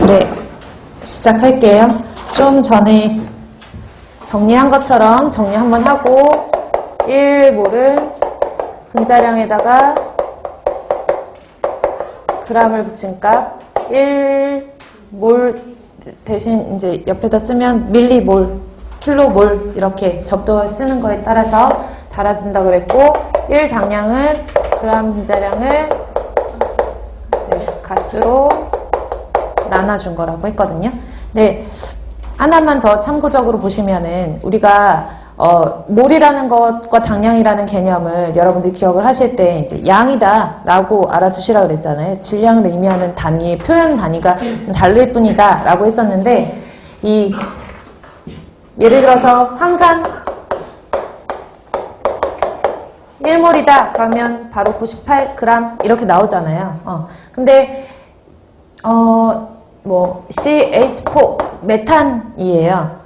네, 시작할게요. 좀 전에 정리한 것처럼 정리 한번 하고 1몰은 분자량에다가 g을 붙인 값 1몰 대신 이제 옆에다 쓰면 밀리몰, 킬로몰 이렇게 접두어 쓰는 거에 따라서 달아진다 그랬고 1당량은 그램 분자량을 가수로 나눠준 거라고 했거든요. 네, 하나만 더 참고적으로 보시면은 우리가 몰이라는 것과 당량이라는 개념을 여러분들이 기억을 하실 때 이제 양이다 라고 알아두시라고 그랬잖아요. 질량을 의미하는 단위의 표현 단위가 다를 뿐이다 라고 했었는데 예를 들어서 항상 1몰이다 그러면 바로 98g 이렇게 나오잖아요. 근데 CH4 메탄이에요.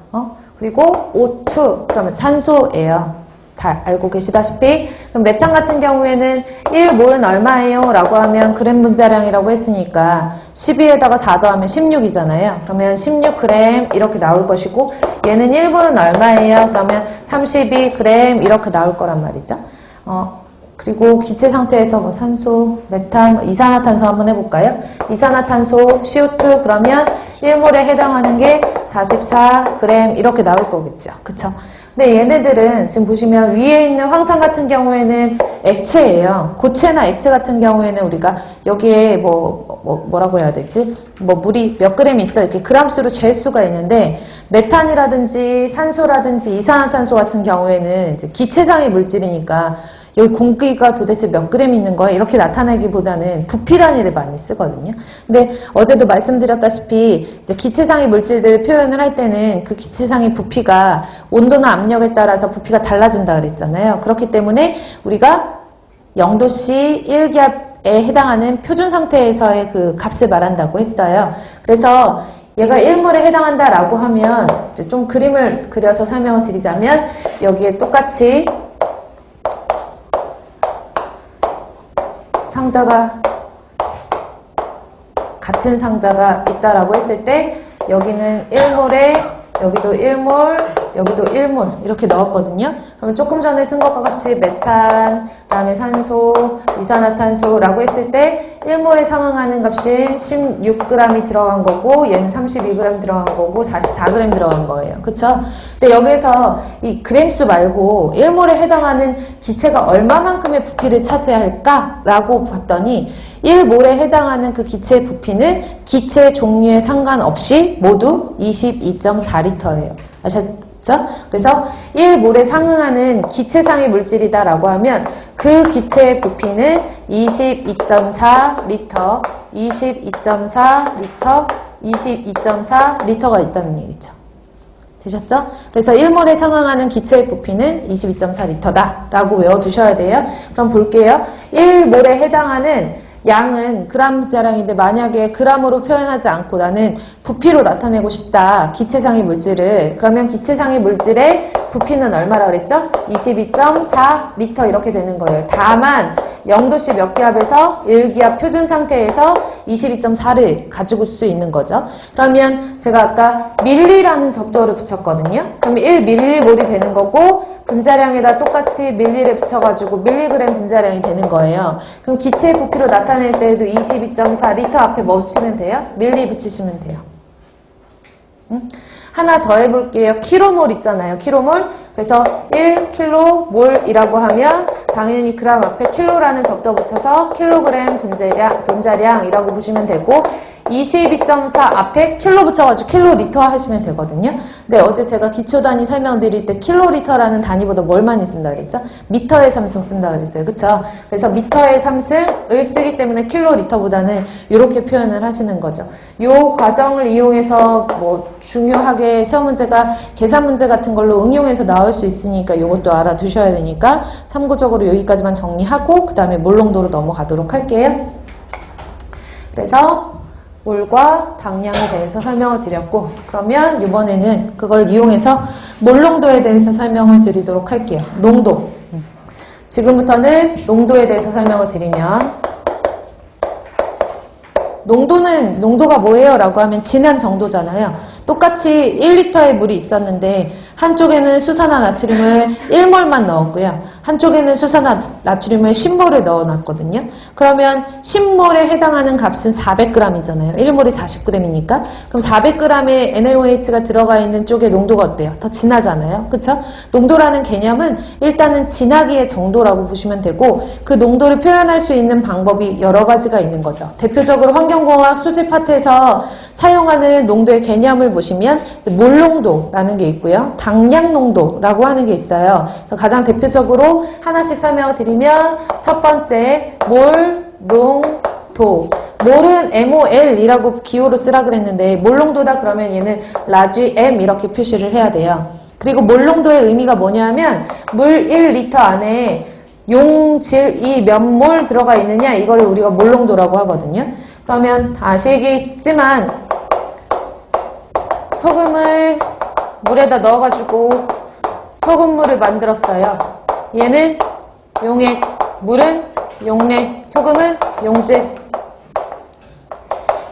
그리고 O2 그러면 산소예요. 다 알고 계시다시피 그럼 메탄 같은 경우에는 1몰은 얼마예요? 라고 하면 그램 분자량이라고 했으니까 12에다가 4 더하면 16이잖아요. 그러면 16g 이렇게 나올 것이고 얘는 1몰은 얼마예요? 그러면 32g 이렇게 나올 거란 말이죠. 그리고 기체 상태에서 뭐 산소, 메탄, 이산화탄소 한번 해볼까요? 이산화탄소, CO2 그러면 1몰에 해당하는 게 44g 이렇게 나올 거겠죠. 그쵸? 근데 얘네들은 지금 보시면 위에 있는 황산 같은 경우에는 액체예요. 고체나 액체 같은 경우에는 우리가 여기에 뭐라고 해야 되지? 물이 몇 그램이 있어 이렇게 그람수로 잴 수가 있는데 메탄이라든지 산소라든지 이산화탄소 같은 경우에는 이제 기체상의 물질이니까 여기 공기가 도대체 몇 그램 있는 거야? 이렇게 나타내기보다는 부피 단위를 많이 쓰거든요. 근데 어제도 말씀드렸다시피 이제 기체상의 물질들을 표현을 할 때는 그 기체상의 부피가 온도나 압력에 따라서 부피가 달라진다 그랬잖아요. 그렇기 때문에 우리가 0도씨 1기압에 해당하는 표준 상태에서의 그 값을 말한다고 했어요. 그래서 얘가 1몰에 해당한다라고 하면 이제 좀 그림을 그려서 설명을 드리자면 여기에 똑같이 상자가 같은 상자가 있다라고 했을 때 여기는 1몰에 여기도 1몰 여기도 1몰 이렇게 넣었거든요. 그러면 조금 전에 쓴 것과 같이 메탄, 그 다음에 산소, 이산화탄소라고 했을 때 1몰에 상응하는 값이 16g이 들어간 거고 얘는 32g 들어간 거고 44g 들어간 거예요. 그쵸? 근데 여기서 이 그램수 말고 1몰에 해당하는 기체가 얼마만큼의 부피를 차지할까? 라고 봤더니 1몰에 해당하는 그 기체의 부피는 기체 종류에 상관없이 모두 22.4L예요. 아셨죠? 그래서 1몰에 상응하는 기체상의 물질이다 라고 하면 그 기체의 부피는 22.4L, 22.4L, 22.4L가 있다는 얘기죠. 되셨죠? 그래서 1몰에 상응하는 기체의 부피는 22.4L다 라고 외워두셔야 돼요. 그럼 볼게요. 1몰에 해당하는 양은 그램 분자량인데 만약에 그램으로 표현하지 않고 나는 부피로 나타내고 싶다. 기체상의 물질을. 그러면 기체상의 물질의 부피는 얼마라 그랬죠? 22.4L 이렇게 되는 거예요. 다만 0도씨 몇 기압에서 1기압 표준 상태에서 22.4를 가지고 수 있는 거죠. 그러면 제가 아까 밀리라는 접두어를 붙였거든요. 그럼 1밀리몰이 되는 거고 분자량에다 똑같이 밀리를 붙여가지고 밀리그램 분자량이 되는 거예요. 그럼 기체의 부피로 나타낼 때에도 22.4L 앞에 뭐 붙이면 돼요? 밀리 붙이시면 돼요. 하나 더 해볼게요. 킬로몰 있잖아요. 킬로몰. 그래서 1킬로몰이라고 하면 당연히 그램 앞에 킬로라는 접두어 붙여서 킬로그램 분자량이라고 보시면 되고 22.4 앞에 킬로 붙여가지고 킬로리터 하시면 되거든요. 근데 어제 제가 기초단위 설명드릴 때 킬로리터라는 단위보다 뭘 많이 쓴다 그랬죠? 미터의 3승 쓴다 그랬어요. 그쵸? 그래서 미터의 3승을 쓰기 때문에 킬로리터보다는 이렇게 표현을 하시는 거죠. 요 과정을 이용해서 뭐 중요하게 시험 문제가 계산 문제 같은 걸로 응용해서 나올 수 있으니까 이것도 알아두셔야 되니까 참고적으로 여기까지만 정리하고 그 다음에 몰농도로 넘어가도록 할게요. 그래서 몰과 당량에 대해서 설명을 드렸고 그러면 이번에는 그걸 이용해서 몰농도에 대해서 설명을 드리도록 할게요. 농도. 지금부터는 농도에 대해서 설명을 드리면 농도가 뭐예요? 라고 하면 진한 정도잖아요. 똑같이 1리터의 물이 있었는데 한쪽에는 수산화 나트륨을 1몰만 넣었고요. 한쪽에는 수산화 나트륨을 10몰을 넣어놨거든요. 그러면 10몰에 해당하는 값은 400g이잖아요. 1몰이 40g이니까. 그럼 400g의 NaOH가 들어가 있는 쪽의 농도가 어때요? 더 진하잖아요. 그쵸? 농도라는 개념은 일단은 진하기의 정도라고 보시면 되고 그 농도를 표현할 수 있는 방법이 여러 가지가 있는 거죠. 대표적으로 환경공학 수질 파트에서 사용하는 농도의 개념을 보시면 몰농도라는 게 있고요. 당량농도라고 하는 게 있어요. 그래서 가장 대표적으로 하나씩 설명을 드리면 첫 번째 몰농도. 몰은 MOL이라고 기호로 쓰라 그랬는데 몰농도다 그러면 얘는 라지 M 이렇게 표시를 해야 돼요. 그리고 몰농도의 의미가 뭐냐면 물 1리터 안에 용질이 몇 몰 들어가 있느냐 이걸 우리가 몰농도라고 하거든요. 그러면 아시겠지만 소금을 물에다 넣어가지고 소금물을 만들었어요. 얘는 용액, 물은 용액, 소금은 용질.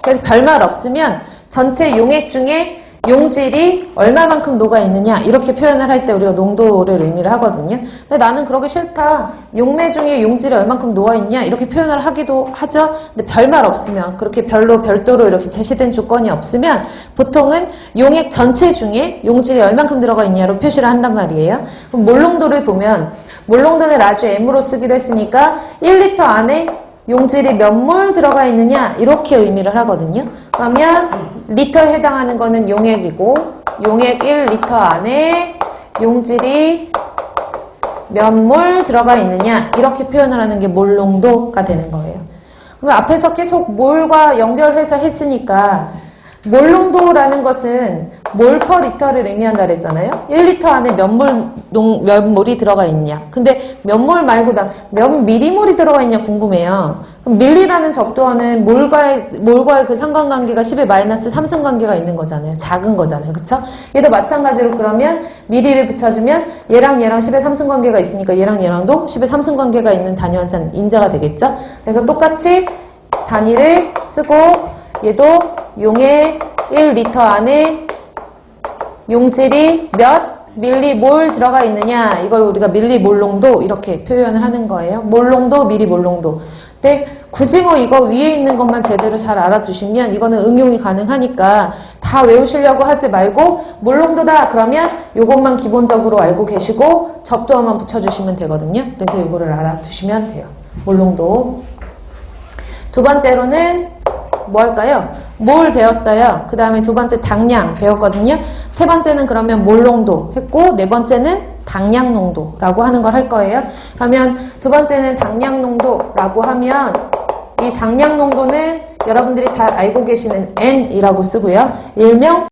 그래서 별말 없으면 전체 용액 중에 용질이 얼마만큼 녹아있느냐 이렇게 표현을 할 때 우리가 농도를 의미를 하거든요. 근데 나는 그러기 싫다. 용매 중에 용질이 얼만큼 녹아있냐 이렇게 표현을 하기도 하죠. 근데 별말 없으면 그렇게 별도로 이렇게 제시된 조건이 없으면 보통은 용액 전체 중에 용질이 얼만큼 들어가 있냐로 표시를 한단 말이에요. 그럼 몰농도를 보면 몰농도는 라지 M으로 쓰기로 했으니까 1리터 안에 용질이 몇 몰 들어가 있느냐 이렇게 의미를 하거든요. 그러면 리터에 해당하는 거는 용액이고 용액 1리터 안에 용질이 몇 몰 들어가 있느냐 이렇게 표현을 하는 게 몰농도가 되는 거예요. 그럼 앞에서 계속 몰과 연결해서 했으니까 몰농도라는 것은 몰 퍼 리터를 의미한다 그랬잖아요. 1리터 안에 몇 몰이 들어가 있냐. 근데 몇 몰 말고 몇 미리몰이 들어가 있냐 궁금해요. 그럼 밀리라는 접두어는 몰과의 그 상관관계가 10의 마이너스 3승관계가 있는 거잖아요. 작은 거잖아요. 그쵸? 얘도 마찬가지로 그러면 미리를 붙여주면 얘랑 10의 3승관계가 있으니까 얘랑도 10의 3승관계가 있는 단위 환산 인자가 되겠죠? 그래서 똑같이 단위를 쓰고 얘도 용액 1리터 안에 용질이 몇 밀리몰 들어가 있느냐 이걸 우리가 밀리몰농도 이렇게 표현을 하는 거예요. 몰농도, 밀리몰농도. 근데 굳이 뭐 이거 위에 있는 것만 제대로 잘 알아두시면 이거는 응용이 가능하니까 다 외우시려고 하지 말고 몰농도다 그러면 이것만 기본적으로 알고 계시고 접두어만 붙여주시면 되거든요. 그래서 이거를 알아두시면 돼요. 몰농도. 두 번째로는 뭐 할까요? 몰 배웠어요. 그 다음에 두 번째 당량 배웠거든요. 세 번째는 그러면 몰농도 했고 네 번째는 당량농도라고 하는 걸 할 거예요. 그러면 두 번째는 당량농도라고 하면 이 당량농도는 여러분들이 잘 알고 계시는 N이라고 쓰고요. 일명